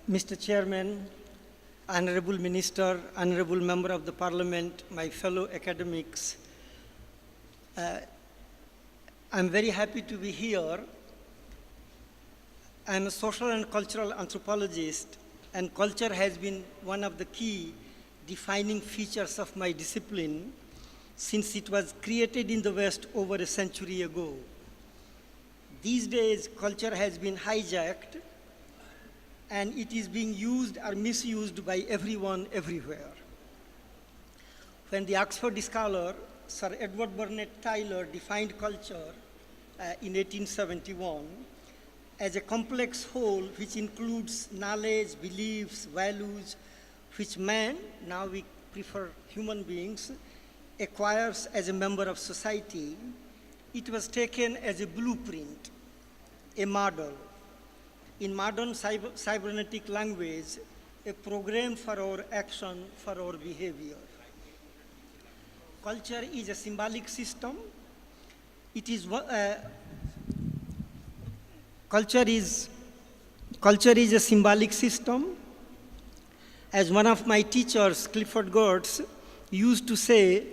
Mr. Chairman, Honorable Minister, Honorable Member of the Parliament, my fellow academics, I'm very happy to be here. I'm a social and cultural anthropologist, and culture has been one of the key defining features of my discipline since it was created in the West over a century ago. These days, culture has been hijacked, and it is being used or misused by everyone, everywhere. When the Oxford scholar, Sir Edward Burnett Tylor, defined culture in 1871 as a complex whole which includes knowledge, beliefs, values, which man, now we prefer human beings, acquires as a member of society, it was taken as a blueprint, a model. In modern cybernetic language, a program for our action, for our behavior. Culture is a symbolic system. It is culture is a symbolic system. As one of my teachers, Clifford Geertz, used to say,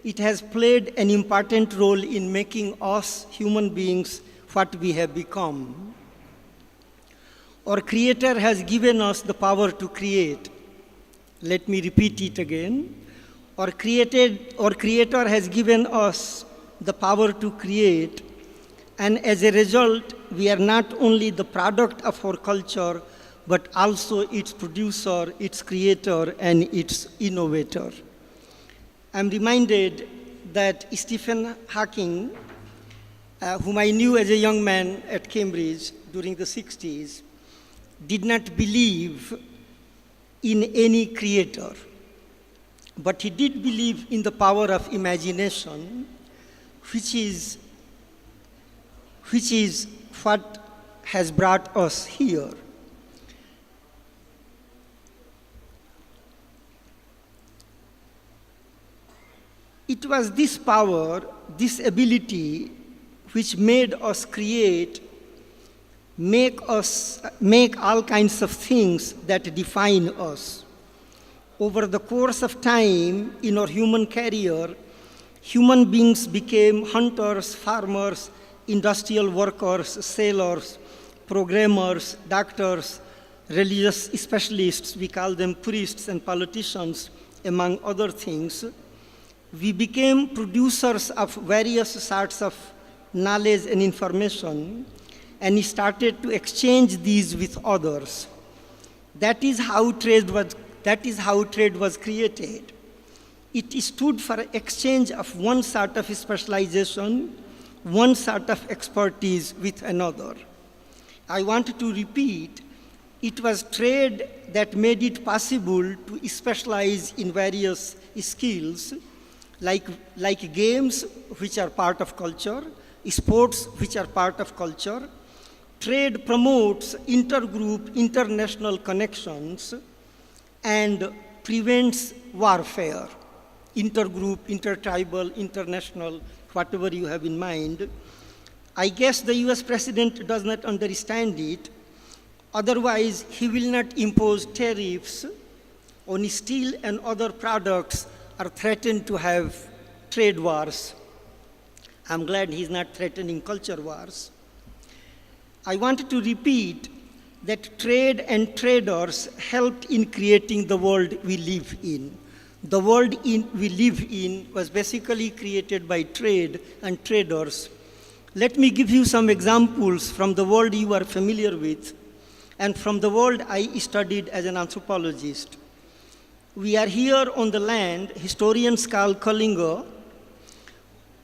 it has played an important role in making us human beings what we have become. Our Creator has given us the power to create. Let me repeat it again. Our Creator has given us the power to create, and as a result, we are not only the product of our culture, but also its producer, its creator, and its innovator. I'm reminded that Stephen Hawking, whom I knew as a young man at Cambridge during the 60s, did not believe in any creator, but he did believe in the power of imagination, which is what has brought us here. It was this power, this ability, which made us create, make all kinds of things that define us. Over the course of time in our human career, human beings became hunters, farmers, industrial workers, sailors, programmers, doctors, religious specialists, we call them priests and politicians, among other things. We became producers of various sorts of knowledge and information, and started to exchange these with others. That is how trade was created. It stood for exchange of one sort of specialization, one sort of expertise with another. I want to repeat, it was trade that made it possible to specialize in various skills, like games, which are part of culture, sports, which are part of culture. Trade promotes intergroup, international connections, and prevents warfare, intergroup, intertribal, international, whatever you have in mind. I guess the US president does not understand it. Otherwise, he will not impose tariffs on steel and other products or threaten to have trade wars. I'm glad he's not threatening culture wars. I want to repeat that trade and traders helped in creating the world we live in. The world we live in was basically created by trade and traders. Let me give you some examples from the world you are familiar with and from the world I studied as an anthropologist. We are here on the land historians call Kalinga.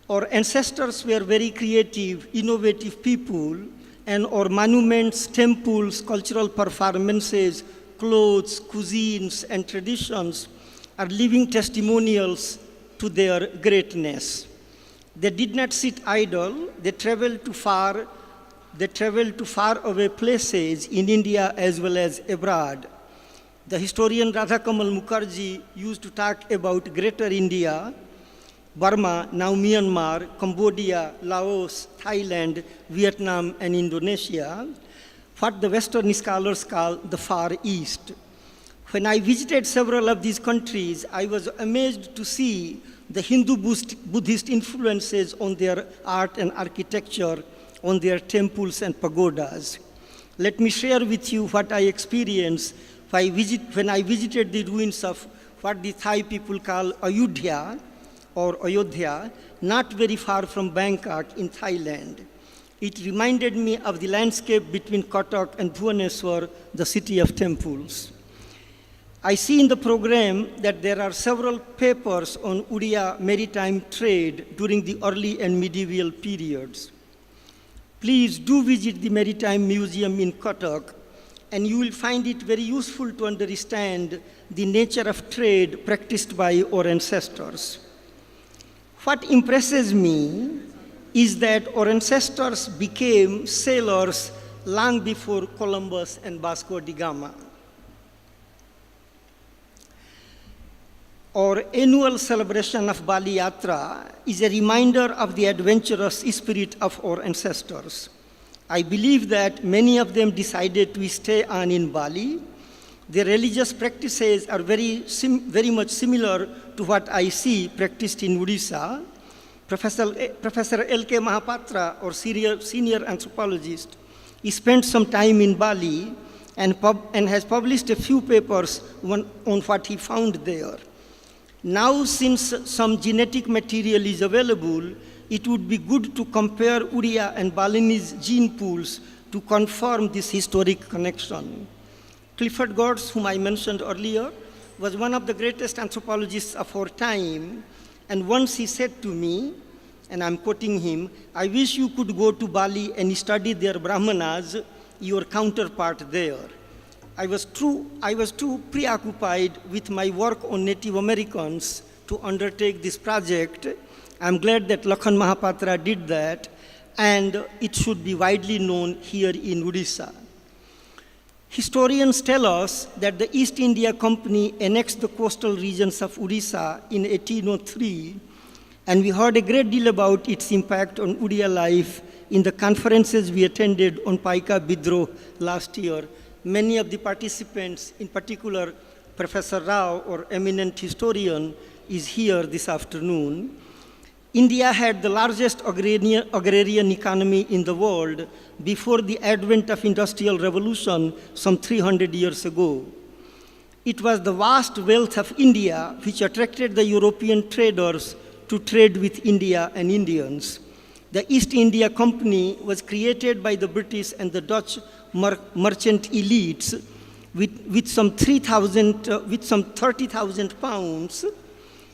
Our ancestors were very creative, innovative people, and our monuments, temples, cultural performances, clothes, cuisines, and traditions are living testimonials to their greatness. They did not sit idle. They traveled to far away places in India as well as abroad. The historian Radhakamal Mukherjee used to talk about Greater India, Burma, now Myanmar, Cambodia, Laos, Thailand, Vietnam, and Indonesia. what the Western scholars call the Far East. When I visited several of these countries, I was amazed to see the Hindu Buddhist influences on their art and architecture, on their temples and pagodas. Let me share with you what I experienced when I visited the ruins of what the Thai people call Ayodhya, not very far from Bangkok in Thailand. It reminded me of the landscape between Cuttack and Bhubaneswar, the city of temples. I see in the program that there are several papers on Odia maritime trade during the early and medieval periods. Please do visit the Maritime Museum in Cuttack, and you will find it very useful to understand the nature of trade practiced by our ancestors. What impresses me is that our ancestors became sailors long before Columbus and Vasco da Gama. Our annual celebration of Bali Yatra is a reminder of the adventurous spirit of our ancestors. I believe that many of them decided to stay on in Bali. Their religious practices are very much similar to what I see practiced in Odisha. Professor L.K. Mahapatra, our senior anthropologist, he spent some time in Bali and has published a few papers on what he found there. Now, since some genetic material is available, it would be good to compare Odia and Balinese gene pools to confirm this historic connection. Clifford Geertz, whom I mentioned earlier, was one of the greatest anthropologists of our time, and once he said to me, and I'm quoting him, "I wish you could go to Bali and study their Brahmanas, your counterpart there." I was too preoccupied with my work on Native Americans to undertake this project. I'm glad that Lakhan Mahapatra did that, and it should be widely known here in Odisha. Historians tell us that the East India Company annexed the coastal regions of Odisha in 1803, and we heard a great deal about its impact on Odia life in the conferences we attended on Paika Bidroh last year. Many of the participants, in particular Professor Rao, our eminent historian, is here this afternoon. India had the largest agrarian economy in the world before the advent of Industrial Revolution some 300 years ago. It was the vast wealth of India which attracted the European traders to trade with India and Indians. The East India Company was created by the British and the Dutch merchant elites with some 30,000 pounds,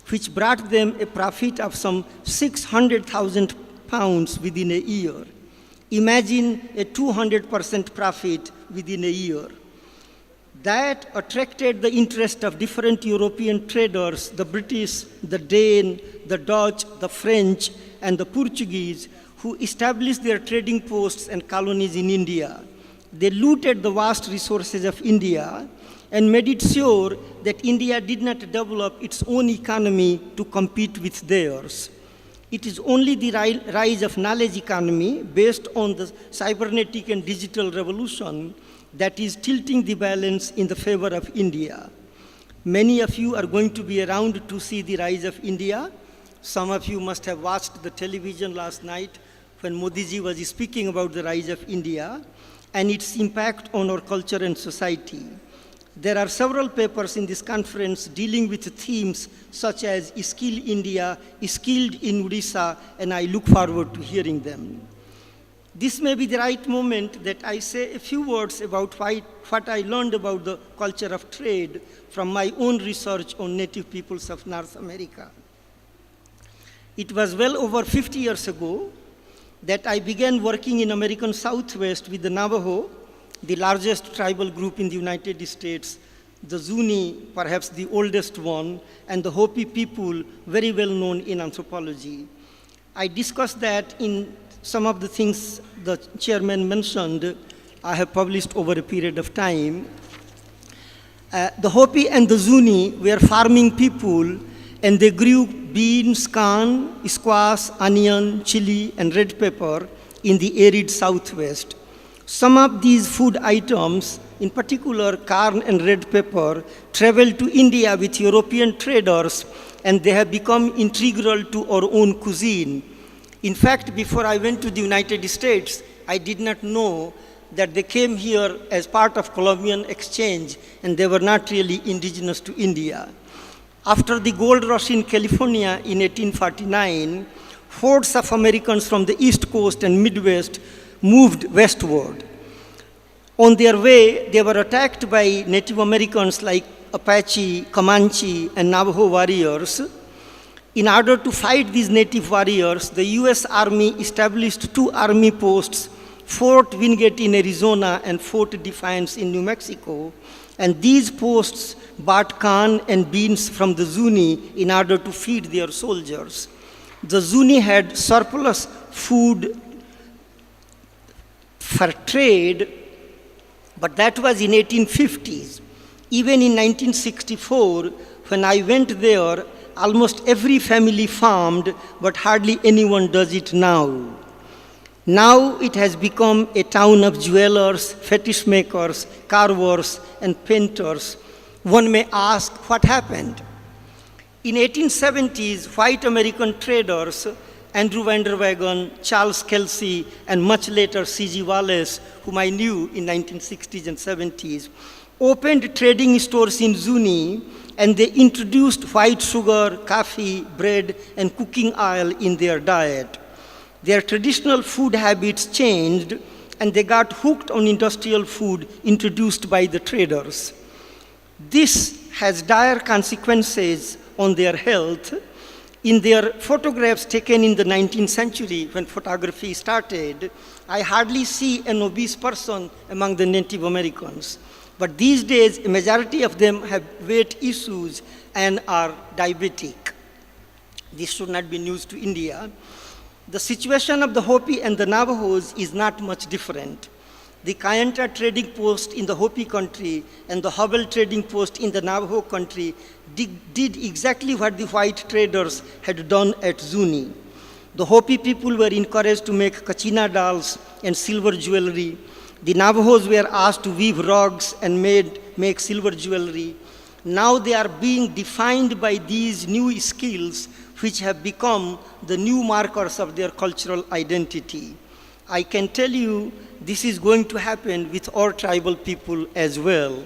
which brought them a profit of some 600,000 pounds within a year. Imagine a 200% profit within a year. That attracted the interest of different European traders, the British, the Dane, the Dutch, the French, and the Portuguese, who established their trading posts and colonies in India. They looted the vast resources of India and made it sure that India did not develop its own economy to compete with theirs. It is only the rise of knowledge economy based on the cybernetic and digital revolution that is tilting the balance in the favor of India. Many of you are going to be around to see the rise of India. Some of you must have watched the television last night when Modi ji was speaking about the rise of India and its impact on our culture and society. There are several papers in this conference dealing with themes such as Skill India, Skilled in Odisha, and I look forward to hearing them. This may be the right moment that I say a few words about what I learned about the culture of trade from my own research on native peoples of North America. It was well over 50 years ago that I began working in American Southwest with the Navajo, the largest tribal group in the United States, the Zuni, perhaps the oldest one, and the Hopi people, very well known in anthropology. I discussed that in some of the things the chairman mentioned. I have published over a period of time. The Hopi and the Zuni were farming people, and they grew beans, corn, squash, onion, chili, and red pepper in the arid Southwest. Some of these food items, in particular corn and red pepper, traveled to India with European traders, and they have become integral to our own cuisine. In fact, before I went to the United States, I did not know that they came here as part of Columbian exchange, and they were not really indigenous to India. After the gold rush in California in 1849, hordes of Americans from the East Coast and Midwest moved westward. On their way, they were attacked by Native Americans like Apache, Comanche, and Navajo warriors. In order to fight these native warriors, the US Army established 2 army posts, Fort Wingate in Arizona and Fort Defiance in New Mexico, and these posts bought corn and beans from the Zuni in order to feed their soldiers. The Zuni had surplus food for trade, but that was in 1850s. Even in 1964, when I went there, almost every family farmed, but hardly anyone does it now. Now it has become a town of jewelers, fetish makers, carvers, and painters. One may ask, what happened? In 1870s, white American traders, Andrew Vander Wagen, Charles Kelsey, and much later C.G. Wallace, whom I knew in 1960s and 70s, opened trading stores in Zuni, and they introduced white sugar, coffee, bread, and cooking oil in their diet. Their traditional food habits changed, and they got hooked on industrial food introduced by the traders. This has dire consequences on their health. In their photographs taken in the 19th century, when photography started, I hardly see an obese person among the Native Americans. But these days, a majority of them have weight issues and are diabetic. This should not be news to India. The situation of the Hopi and the Navajos is not much different. The Kayenta trading post in the Hopi country and the Hubble trading post in the Navajo country did exactly what the white traders had done at Zuni. The Hopi people were encouraged to make kachina dolls and silver jewelry. The Navajos were asked to weave rugs and make silver jewelry. Now they are being defined by these new skills, which have become the new markers of their cultural identity. I can tell you this is going to happen with our tribal people as well.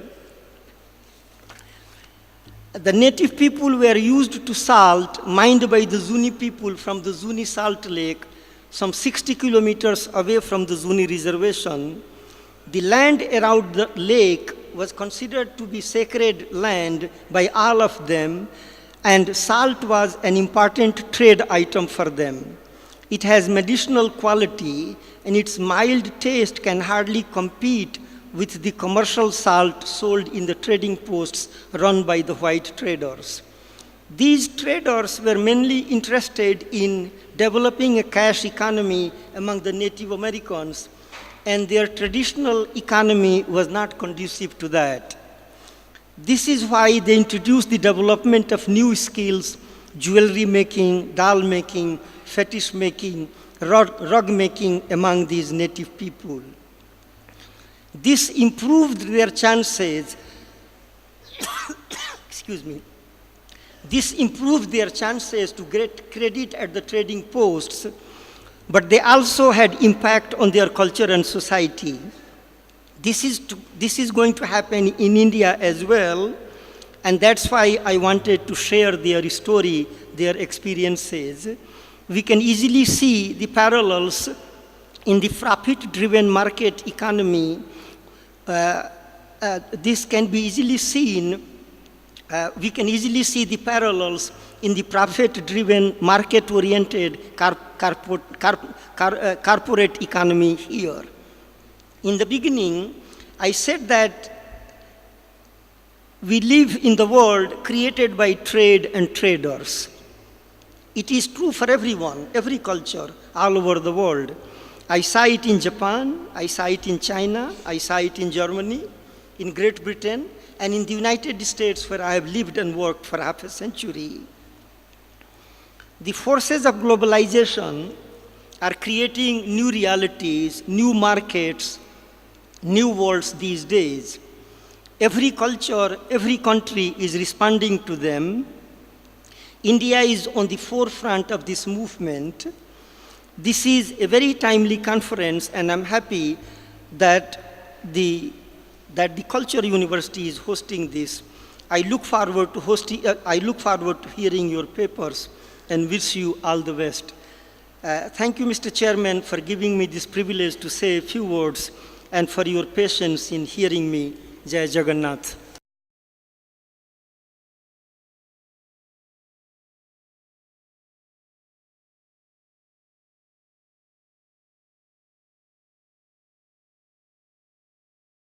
The native people were used to salt mined by the Zuni people from the Zuni Salt Lake, some 60 kilometers away from the Zuni reservation. The land around the lake was considered to be sacred land by all of them, and salt was an important trade item for them. It has medicinal quality, and its mild taste can hardly compete with the commercial salt sold in the trading posts run by the white traders. These traders were mainly interested in developing a cash economy among the Native Americans, and their traditional economy was not conducive to that. This is why they introduced the development of new skills, jewelry making, doll making, fetish making, rug making among these native people. This improved their chances, excuse me, this improved their chances to get credit at the trading posts, but they also had impact on their culture and society. This is going to happen in India as well, and that's why I wanted to share their story, their experiences. We can easily see the parallels in the profit-driven market economy. This can be easily seen. We can easily see the parallels in the profit-driven, market-oriented corporate economy here. In the beginning, I said that we live in the world created by trade and traders. It is true for everyone, every culture, all over the world. I saw it in Japan, I saw it in China, I saw it in Germany, in Great Britain, and in the United States, where I have lived and worked for half a century. The forces of globalization are creating new realities, new markets, new worlds these days. Every culture, every country is responding to them. India is on the forefront of this movement. This is a very timely conference, and I'm happy that the Culture University is hosting this. I look forward to hearing your papers and wish you all the best. Thank you, Mr. Chairman, for giving me this privilege to say a few words and for your patience in hearing me. Jai Jagannath.